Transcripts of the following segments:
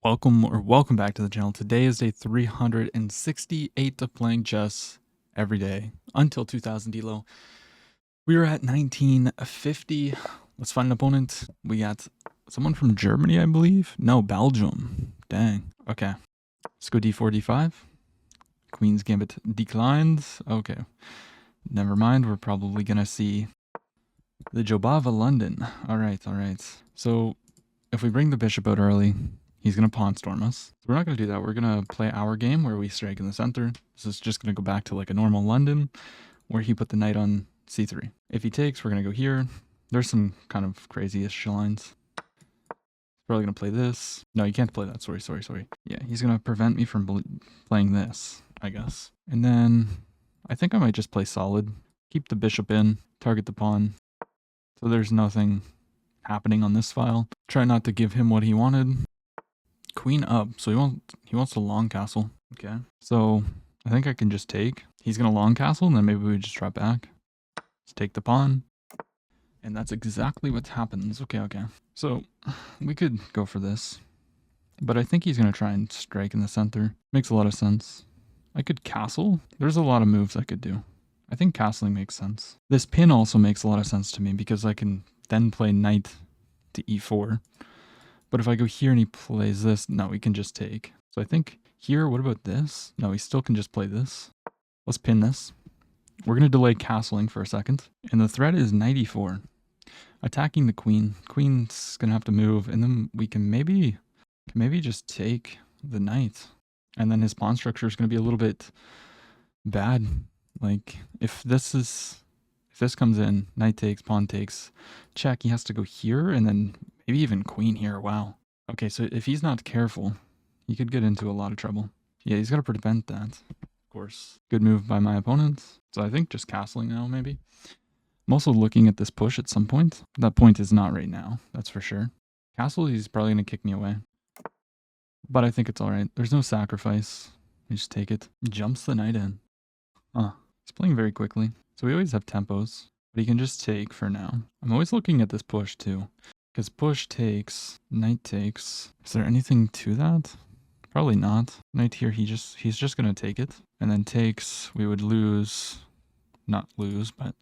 Welcome back to the channel. Today is day 368 of playing chess every day until 2000 Delo. We are at 1950. Let's find an opponent. We got someone from Germany, I believe. No, Belgium. Dang. Okay. Let's go d4, d5. Queen's Gambit declines. Okay. Never mind. We're probably going to see the Jobava London. All right. So if we bring the bishop out early, he's going to pawn storm us. So we're not going to do that. We're going to play our game where we strike in the center. This is just going to go back to like a normal London where he put the knight on c3. If he takes, we're going to go here. There's some kind of crazy-ish lines. Probably going to play this. No, you can't play that. Sorry. Yeah, he's going to prevent me from playing this, I guess. And then I think I might just play solid. Keep the bishop in, target the pawn. So there's nothing happening on this file. Try not to give him what he wanted. Queen up, so he wants a long castle. Okay, so I think I can just take. He's gonna long castle, and then maybe we just drop back. Let's take the pawn, and that's exactly what happens. Okay. So we could go for this, but I think he's gonna try and strike in the center. Makes a lot of sense. I could castle. There's a lot of moves I could do. I think castling makes sense. This pin also makes a lot of sense to me because I can then play knight to e4. But if I go here and he plays this, no, we can just take. So I think here, what about this? No, he still can just play this. Let's pin this. We're going to delay castling for a second. And the threat is knight e4. Attacking the queen. Queen's going to have to move. And then we can maybe just take the knight. And then his pawn structure is going to be a little bit bad. Like, if this comes in, knight takes, pawn takes, check, he has to go here and then maybe even queen here. Wow. Okay, so if he's not careful, he could get into a lot of trouble. Yeah, he's got to prevent that, of course. Good move by my opponent. So I think just castling now, maybe. I'm also looking at this push at some point. That point is not right now, that's for sure. Castle, he's probably going to kick me away. But I think it's all right. There's no sacrifice. You just take it. Jumps the knight in. He's playing very quickly. So we always have tempos. But he can just take for now. I'm always looking at this push too. Because push takes, knight takes. Is there anything to that? Probably not. Knight here, he's just going to take it. And then takes, we would lose. Not lose, but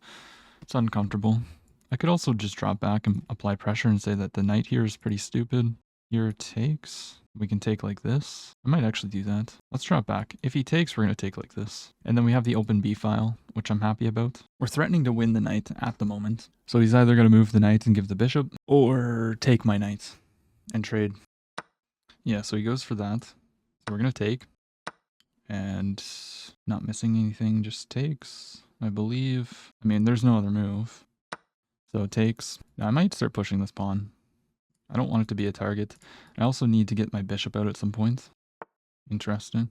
it's uncomfortable. I could also just drop back and apply pressure and say that the knight here is pretty stupid. Here takes. We can take like this. I might actually do that. Let's drop back. If he takes, we're going to take like this. And then we have the open B file, which I'm happy about. We're threatening to win the knight at the moment. So he's either going to move the knight and give the bishop, or take my knight and trade. Yeah, so he goes for that. So we're going to take. And not missing anything, just takes, I believe. I mean, there's no other move. So it takes. Now I might start pushing this pawn. I don't want it to be a target. I also need to get my bishop out at some point. Interesting.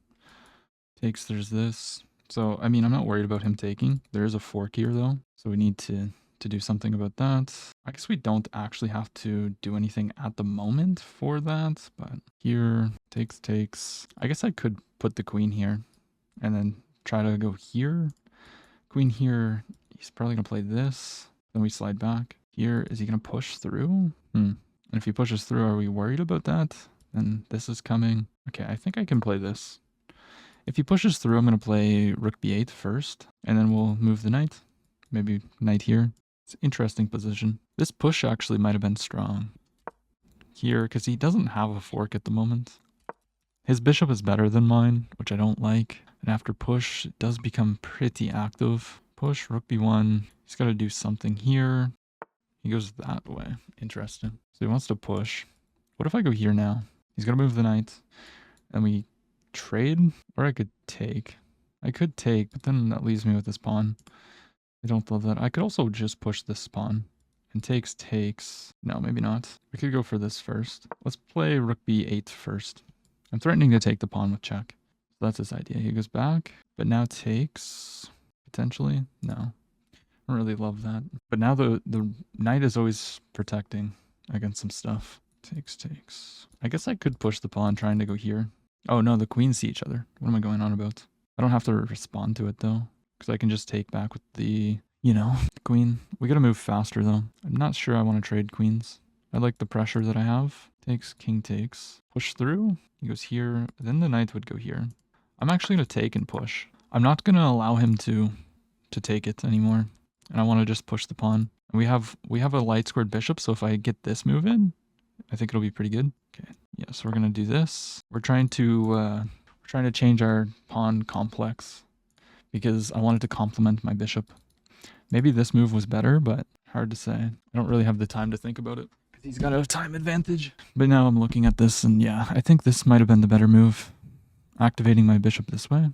Takes, there's this. So, I mean, I'm not worried about him taking. There is a fork here, though. So we need to do something about that. I guess we don't actually have to do anything at the moment for that. But here, takes. I guess I could put the queen here and then try to go here. Queen here. He's probably going to play this. Then we slide back. Here, is he going to push through? And if he pushes through, are we worried about that? Then this is coming. Okay, I think I can play this. If he pushes through, I'm going to play rook b8 first, and then we'll move the knight. Maybe knight here. It's an interesting position. This push actually might have been strong here, because he doesn't have a fork at the moment. His bishop is better than mine, which I don't like. And after push, it does become pretty active. Push, rook b1. He's got to do something here. He goes that way. Interesting. So he wants to push. What if I go here now? He's going to move the knight. And we trade? Or I could take. I could take, but then that leaves me with this pawn. I don't love that. I could also just push this pawn. And takes. No, maybe not. We could go for this first. Let's play rook b8 first. I'm threatening to take the pawn with check. So that's his idea. He goes back. But now takes. Potentially? No. I don't really love that. But now the knight is always protecting against some stuff. Takes. I guess I could push the pawn trying to go here. Oh no, the queens see each other. What am I going on about? I don't have to respond to it though, because I can just take back with the, queen. We gotta move faster though. I'm not sure I want to trade queens. I like the pressure that I have. Takes, king takes. Push through. He goes here. Then the knight would go here. I'm actually going to take and push. I'm not going to allow him to take it anymore. And I want to just push the pawn. And we have a light squared bishop, so if I get this move in, I think it'll be pretty good. Okay. Yeah, so we're going to do this. We're trying to change our pawn complex because I wanted to complement my bishop. Maybe this move was better, but hard to say. I don't really have the time to think about it because he's got a time advantage. But now I'm looking at this and yeah, I think this might have been the better move. Activating my bishop this way.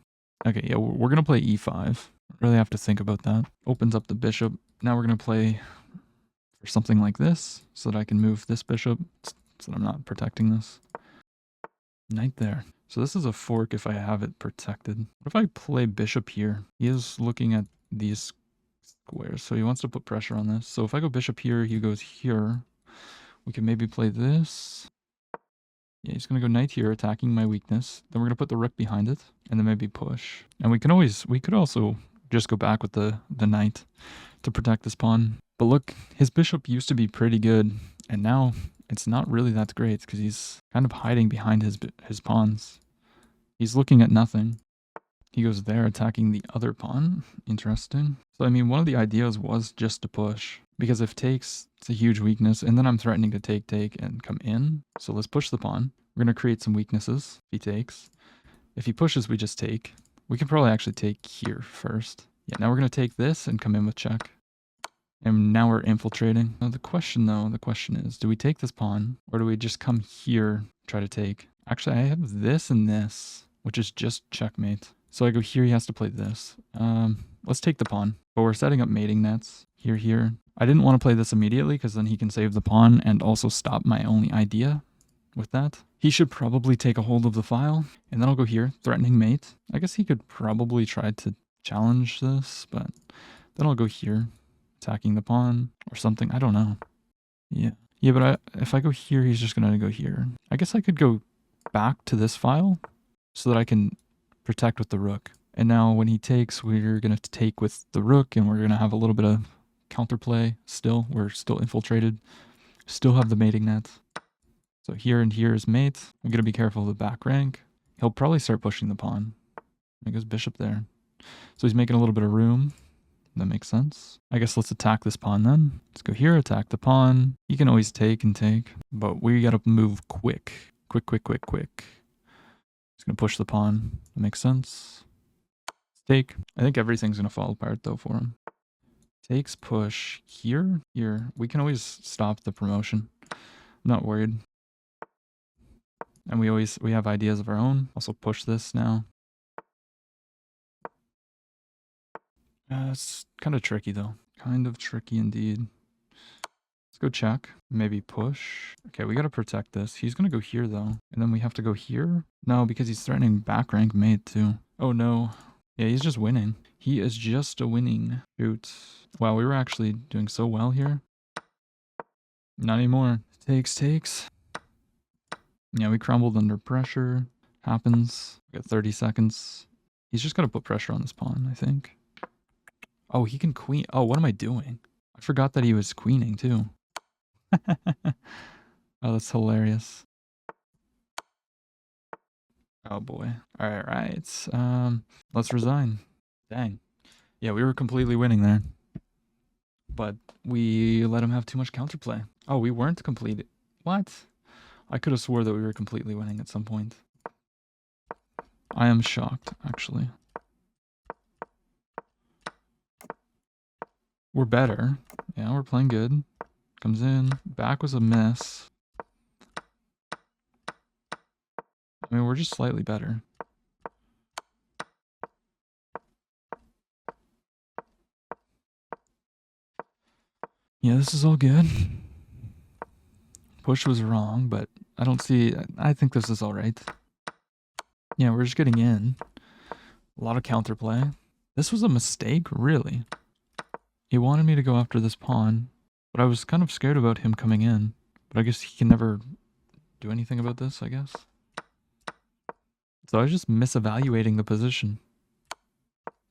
Okay, yeah, we're going to play e5. Really have to think about that. Opens up the bishop. Now we're going to play for something like this so that I can move this bishop so that I'm not protecting this. Knight there. So this is a fork if I have it protected. What if I play bishop here? He is looking at these squares, so he wants to put pressure on this. So if I go bishop here, he goes here. We can maybe play this. Yeah, he's going to go knight here, attacking my weakness. Then we're going to put the rook behind it, and then maybe push. And we could also just go back with the knight to protect this pawn. But look, his bishop used to be pretty good, and now it's not really that great because he's kind of hiding behind his pawns. He's looking at nothing. He goes there, attacking the other pawn. Interesting. So, I mean, one of the ideas was just to push, because if takes, it's a huge weakness, and then I'm threatening to take, and come in. So let's push the pawn. We're going to create some weaknesses if he takes. If he pushes, we just take. We can probably actually take here first. Yeah, now we're going to take this and come in with check. And now we're infiltrating. Now the question is, do we take this pawn, or do we just come here, try to take? Actually, I have this and this, which is just checkmate. So I go here, he has to play this. Let's take the pawn. But we're setting up mating nets. Here. I didn't want to play this immediately because then he can save the pawn and also stop my only idea with that. He should probably take a hold of the file. And then I'll go here, threatening mate. I guess he could probably try to challenge this, but then I'll go here, attacking the pawn or something. I don't know. Yeah, but if I go here, he's just going to go here. I guess I could go back to this file so that I can protect with the rook. And now when he takes, we're going to take with the rook, and we're going to have a little bit of counterplay still. We're still infiltrated. Still have the mating net. So here and here is mate. I'm going to be careful of the back rank. He'll probably start pushing the pawn. There goes bishop there. So he's making a little bit of room. That makes sense. I guess let's attack this pawn then. Let's go here, attack the pawn. You can always take and take, but we got to move quick. Quick. He's going to push the pawn. That makes sense. Take. I think everything's going to fall apart though for him. Takes, push, here. We can always stop the promotion. I'm not worried. And we have ideas of our own. Also push this now. It's kind of tricky though. Kind of tricky indeed. Let's go check. Maybe push. Okay, we got to protect this. He's going to go here though. And then we have to go here? No, because he's threatening back rank mate too. Oh no. Yeah, he's just winning. He is just a winning. Shoot. Wow, we were actually doing so well here. Not anymore. Takes. Yeah, we crumbled under pressure. Happens. We got 30 seconds. He's just got to put pressure on this pawn, I think. Oh, he can queen. Oh, what am I doing? I forgot that he was queening too. Oh, that's hilarious. Oh boy. All right. Let's resign. Dang. Yeah, we were completely winning there. But we let him have too much counterplay. Oh, we weren't completely. What? I could have swore that we were completely winning at some point. I am shocked, actually. We're better. Yeah, we're playing good. Comes in. Back was a miss. I mean, we're just slightly better. Yeah, this is all good. Push was wrong, but I don't see... I think this is all right. Yeah, we're just getting in. A lot of counterplay. This was a mistake, really. He wanted me to go after this pawn, but I was kind of scared about him coming in. But I guess he can never do anything about this, I guess. So I was just misevaluating the position.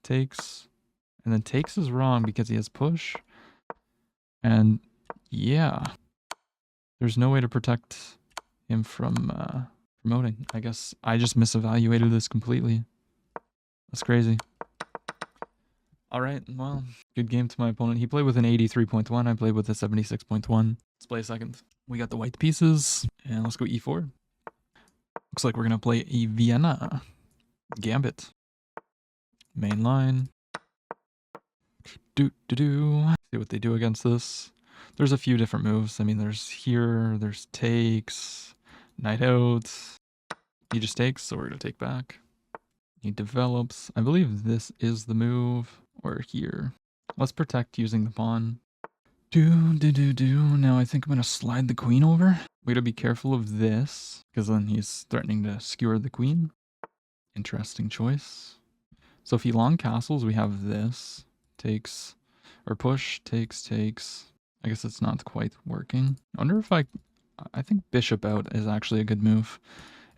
Takes. And then takes is wrong because he has push. And yeah. There's no way to protect him from promoting. I guess I just misevaluated this completely. That's crazy. All right, well, good game to my opponent. He played with an 83.1. I played with a 76.1. Let's play a second. We got the white pieces, and let's go e4. Looks like we're going to play a Vienna gambit. Main line. See what they do against this. There's a few different moves. I mean, there's here, there's takes, knight out. He just takes, so we're going to take back. He develops. I believe this is the move. Or here. Let's protect using the pawn. Now I think I'm going to slide the queen over. We got to be careful of this, because then he's threatening to skewer the queen. Interesting choice. So if he long castles, we have this. Takes, or push, takes. I guess it's not quite working. I wonder if I think bishop out is actually a good move.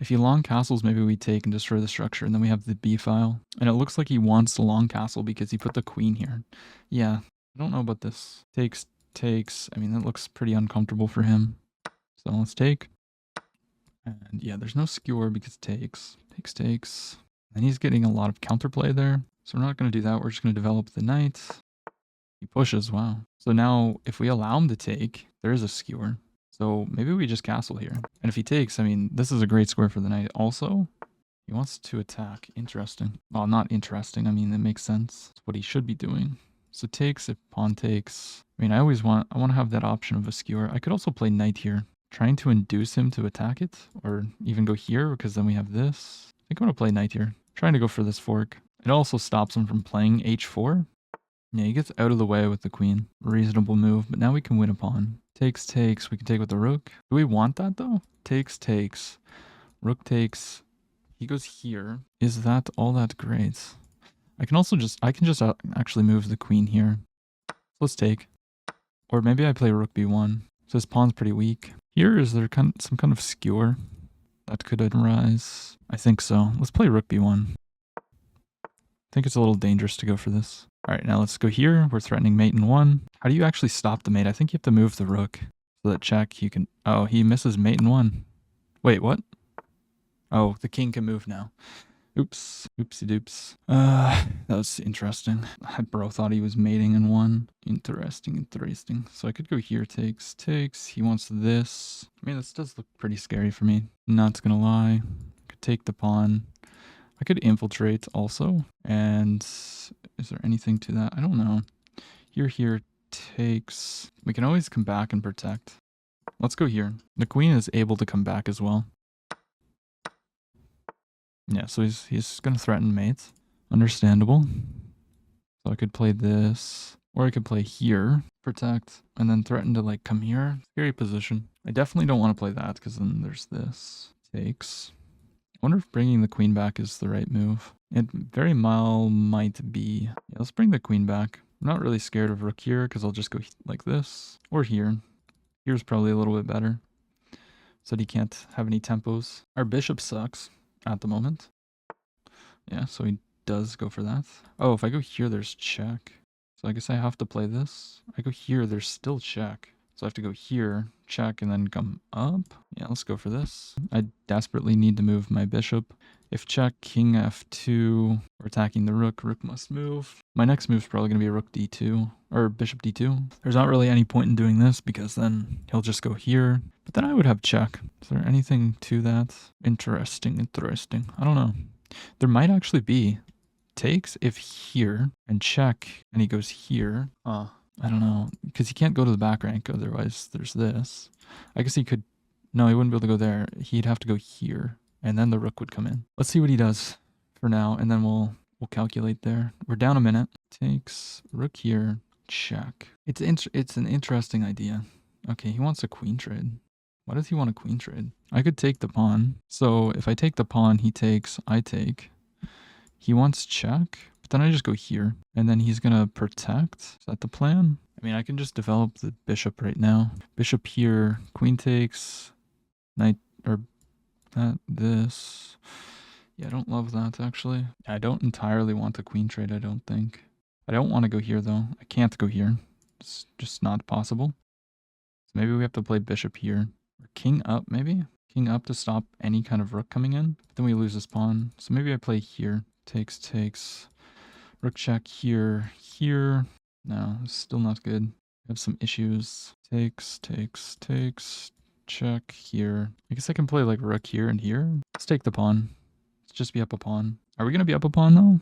If he long castles, maybe we take and destroy the structure, and then we have the b file. And it looks like he wants the long castle because he put the queen here. Yeah, I don't know about this. Takes. I mean, that looks pretty uncomfortable for him. So let's take. And yeah, there's no skewer because takes. And he's getting a lot of counterplay there. So we're not going to do that. We're just going to develop the knight. He pushes, wow. So now if we allow him to take, there is a skewer. So maybe we just castle here. And if he takes, I mean, this is a great square for the knight. Also, he wants to attack. Interesting. Well, not interesting. I mean, it makes sense. It's what he should be doing. So takes, if pawn takes. I mean, I want to have that option of a skewer. I could also play knight here, trying to induce him to attack it, or even go here, because then we have this. I think I'm going to play knight here. Trying to go for this fork. It also stops him from playing h4. Yeah, he gets out of the way with the queen. Reasonable move, but now we can win a pawn. Takes. We can take with the rook. Do we want that, though? Takes. Rook takes. He goes here. Is that all that great? I can just actually move the queen here. Let's take. Or maybe I play rook b1. So his pawn's pretty weak. Here, is there some kind of skewer that could arise? I think so. Let's play rook b1. I think it's a little dangerous to go for this. All right, now let's go here. We're threatening mate in 1. How do you actually stop the mate? I think you have to move the rook. So that check, you can... Oh, he misses mate in 1. Wait, what? Oh, the king can move now. Oops. Oopsie doops. That was interesting. Bro thought he was mating in 1. Interesting. So I could go here, takes. He wants this. I mean, this does look pretty scary for me. Not gonna lie. Could take the pawn. I could infiltrate also. And is there anything to that? I don't know. Here, takes. We can always come back and protect. Let's go here. The queen is able to come back as well. Yeah, so he's going to threaten mate. Understandable. So I could play this. Or I could play here, protect, and then threaten to like come here. Scary position. I definitely don't want to play that because then there's this. Takes. I wonder if bringing the queen back is the right move. It very well might be. Yeah, let's bring the queen back. I'm not really scared of rook here because I'll just go like this. Or here. Here's probably a little bit better. So that he can't have any tempos. Our bishop sucks at the moment. Yeah, so he does go for that. Oh, if I go here, there's check. So I guess I have to play this. I go here, there's still check. So I have to go here, check, and then come up. Yeah, let's go for this. I desperately need to move my bishop. If check, king f2, we're attacking the rook. Rook must move. My next move is probably going to be rook d2, or bishop d2. There's not really any point in doing this because then he'll just go here. But then I would have check. Is there anything to that? Interesting. I don't know. There might actually be takes if here and check and he goes here. I don't know, because he can't go to the back rank, otherwise there's this. I guess he could, no, he wouldn't be able to go there. He'd have to go here, and then the rook would come in. Let's see what he does for now, and then we'll calculate there. We're down a minute. Takes, rook here, check. It's an interesting idea. Okay, he wants a queen trade. Why does he want a queen trade? I could take the pawn. So if I take the pawn, he takes, I take. He wants check. Then I just go here, and then he's gonna protect. Is that the plan? I mean, I can just develop the bishop right now. Bishop here, queen takes, knight, or this. Yeah, I don't love that, actually. I don't entirely want a queen trade, I don't think. I don't want to go here, though. I can't go here. It's just not possible. So maybe we have to play bishop here. Or king up, maybe? King up to stop any kind of rook coming in. Then we lose this pawn. So maybe I play here. Takes, takes. Rook check here, here. No, it's still not good. We have some issues. Takes, takes, takes. Check here. I guess I can play like rook here and here. Let's take the pawn. Let's just be up a pawn. Are we going to be up a pawn though?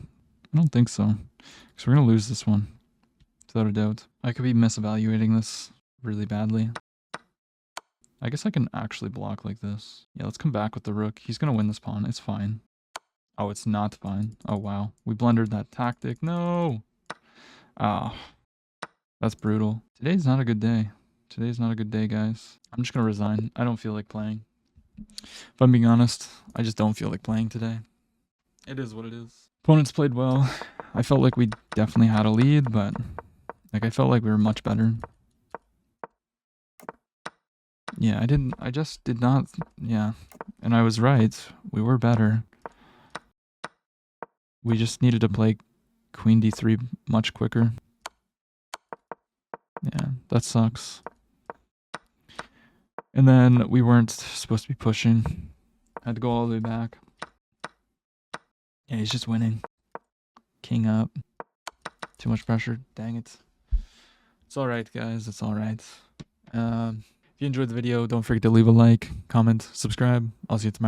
I don't think so. Because we're going to lose this one. Without a doubt. I could be misevaluating this really badly. I guess I can actually block like this. Yeah, let's come back with the rook. He's going to win this pawn. It's fine. Oh, it's not fine. Oh, wow. We blundered that tactic. No! Ah, that's brutal. Today's not a good day. Today's not a good day, guys. I'm just going to resign. I don't feel like playing. If I'm being honest, I just don't feel like playing today. It is what it is. Opponents played well. I felt like we definitely had a lead, but like I felt like we were much better. Yeah, I just did not, yeah. And I was right. We were better. We just needed to play queen d3 much quicker. Yeah, that sucks. And then we weren't supposed to be pushing. Had to go all the way back. Yeah, he's just winning. King up. Too much pressure. Dang it. It's alright, guys. It's alright. If you enjoyed the video, don't forget to leave a like, comment, subscribe. I'll see you tomorrow.